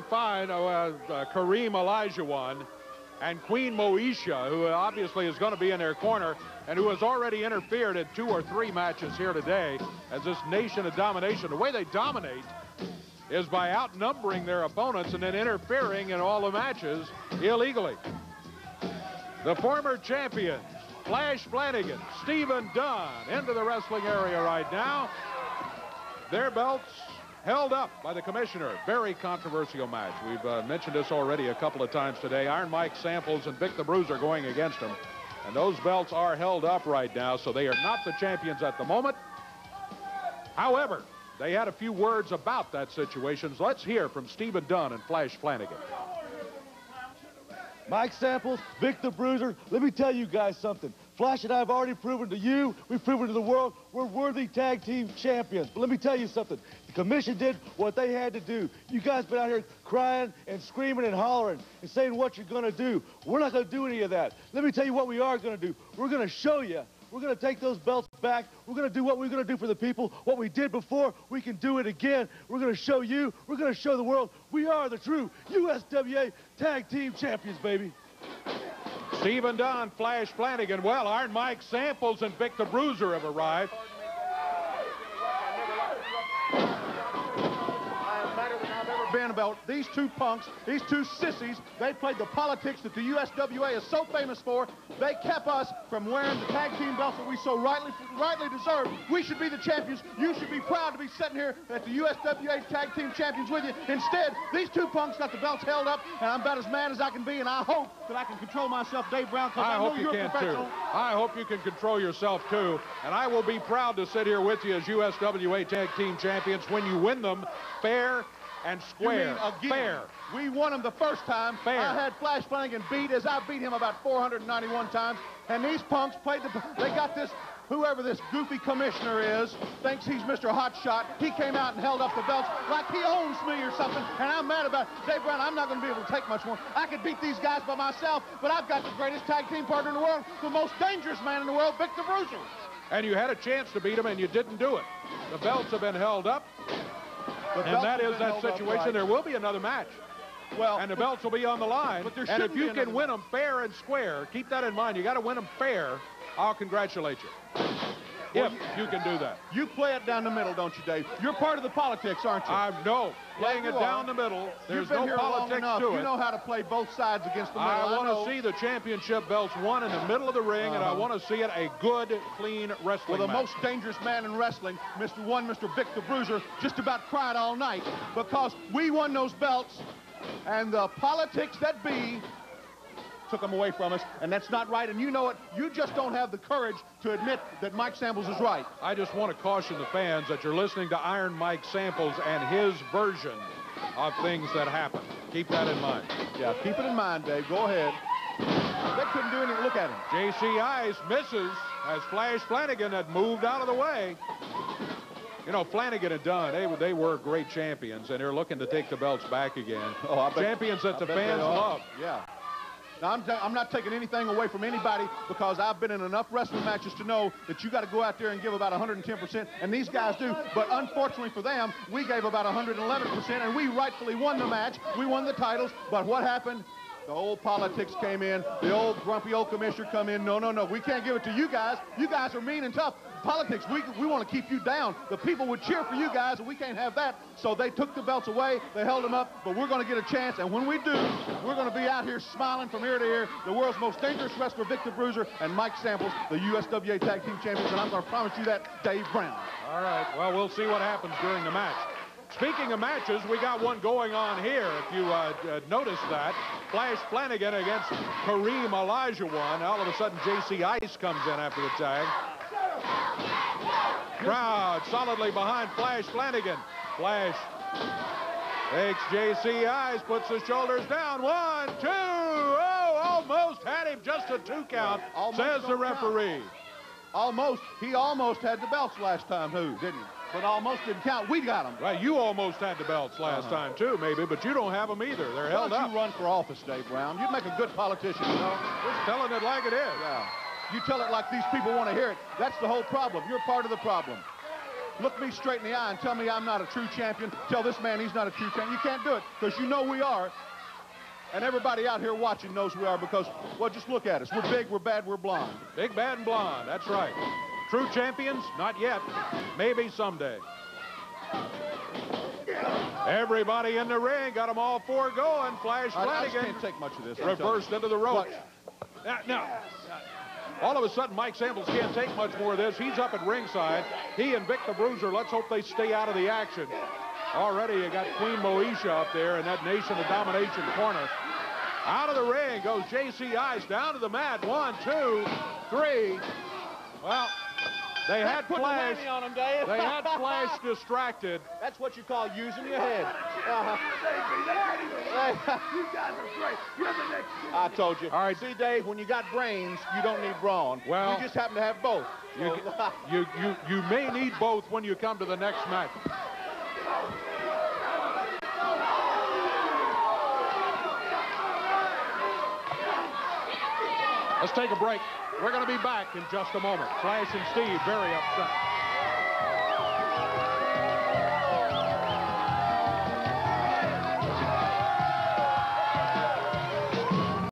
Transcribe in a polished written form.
Fine, Kareem Olajuwon and Queen Moesha, who obviously is going to be in their corner and who has already interfered in 2 or 3 matches here today as this nation of domination. The way they dominate is by outnumbering their opponents and then interfering in all the matches illegally. The former champions, Flash Flanagan, Stephen Dunn, into the wrestling area right now. Their belts held up by the commissioner. Very controversial match. We've mentioned this already a couple of times today. Iron Mike Samples and Vic the Bruiser going against them. And those belts are held up right now, so they are not the champions at the moment. However, they had a few words about that situation. So let's hear from Stephen Dunn and Flash Flanagan. Mike Samples, Vic the Bruiser, let me tell you guys something. Flash and I have already proven to you, we've proven to the world, we're worthy tag team champions. But let me tell you something. The commission did what they had to do. You guys been out here crying and screaming and hollering and saying what you're going to do. We're not going to do any of that. Let me tell you what we are going to do. We're going to show you. We're going to take those belts back. We're going to do what we're going to do for the people. What we did before, we can do it again. We're going to show you. We're going to show the world we are the true USWA tag team champions, baby. Stephen Dunn, Flash Flanagan. Well, Iron Mike Samples and Vic the Bruiser have arrived. Been about these two punks, these two sissies. They played the politics that the USWA is so famous for. They kept us from wearing the tag team belts that we so rightly deserve. We should be the champions. You should be proud to be sitting here at the USWA tag team champions with you. Instead, these two punks got the belts held up, and I'm about as mad as I can be, and I hope that I can control myself, Dave Brown, because I know you're a professional. I hope you can control yourself, too. And I will be proud to sit here with you as USWA tag team champions when you win them fair and square. Fair. We won him the first time. Fair. I had Flash Flanagan beat as I beat him about 491 times. And these punks played they got this, whoever this goofy commissioner is, thinks he's Mr. Hotshot. He came out and held up the belts like he owns me or something. And I'm mad about it. Dave Brown, I'm not going to be able to take much more. I could beat these guys by myself, but I've got the greatest tag team partner in the world, the most dangerous man in the world, Vic the Bruiser. And you had a chance to beat him, and you didn't do it. The belts have been held up. And that is that situation. Right. There will be another match. Well, and the belts will be on the line. But and if you can win them fair and square, keep that in mind. You got to win them fair. I'll congratulate you. If you can do that. You play it down the middle, don't you, Dave? You're part of the politics, aren't you? No. Playing it down the middle. There's no politics to it. You know how to play both sides against the middle. I want to see the championship belts won in the middle of the ring, and I want to see it a good, clean wrestling Well, the match. most dangerous man in wrestling, Mr. Vic the Bruiser, just about cried all night because we won those belts, and the politics that be took them away from us, and that's not right, and you know it. You just don't have the courage to admit that Mike Samples is right. I just want to caution the fans that you're listening to Iron Mike Samples and his version of things that happen. Keep that in mind. Yeah, keep it in mind, Dave. Go ahead. They couldn't do anything. Look at him. J.C. Ice misses as Flash Flanagan had moved out of the way. You know, Flanagan and Dunn, they were great champions, and they're looking to take the belts back again. Champions that the fans love. Yeah. Now, I'm not taking anything away from anybody because I've been in enough wrestling matches to know that you got to go out there and give about 110%, and these guys do. But unfortunately for them, we gave about 111%, and we rightfully won the match. We won the titles, but what happened? The old politics came in. The old grumpy old commissioner come in. No, no, no. We can't give it to you guys. You guys are mean and tough. Politics, we want to keep you down. The people would cheer for you guys, and we can't have that. So they took the belts away. They held them up, but we're going to get a chance. And when we do, we're going to be out here smiling from ear to ear. The world's most dangerous wrestler, Vic the Bruiser, and Mike Samples, the USWA Tag Team Champions. And I'm going to promise you that, Dave Brown. All right. Well, we'll see what happens during the match. Speaking of matches, we got one going on here. If you noticed that, Flash Flanagan against Kareem Olajuwon. All of a sudden, J.C. Ice comes in after the tag. Crowd solidly behind Flash Flanagan. Flash takes J.C. Ice, puts the shoulders down. 1, 2. Oh, almost had him. Just a 2 count, says the referee. Almost. He almost had the belts last time, didn't he? But almost didn't count. We got them. Right, you almost had the belts last time, too, maybe, but you don't have them either. They're held up. You run for office, Dave Brown. You'd make a good politician, you know. Just telling it like it is. Yeah. You tell it like these people want to hear it. That's the whole problem. You're part of the problem. look me straight in the eye and tell me I'm not a true champion. Tell this man he's not a true champion. You can't do it because you know we are. And everybody out here watching knows we are because, well, just look at us. We're big, we're bad, we're blonde. Big, bad, and blonde. That's right. True champions? Not yet. Maybe someday. Everybody in the ring got them all four going. Flanagan. I just can't take much of this. Reversed into the ropes. Now, all of a sudden, Mike Samples can't take much more of this. He's up at ringside. He and Vic the Bruiser, let's hope they stay out of the action. Already you got Queen Moesha up there in that Nation of Domination corner. Out of the ring goes J.C. Ice down to the mat. 1, 2, 3. Well, they had Flash. On him, Dave. They had Flash distracted. That's what you call using your head. You guys are great. You're the next. I told you. All right. See, Dave, when you got brains, you don't need brawn. Well, you just happen to have both. You may need both when you come to the next match. Let's take a break. We're going to be back in just a moment. Flash and Steve very upset.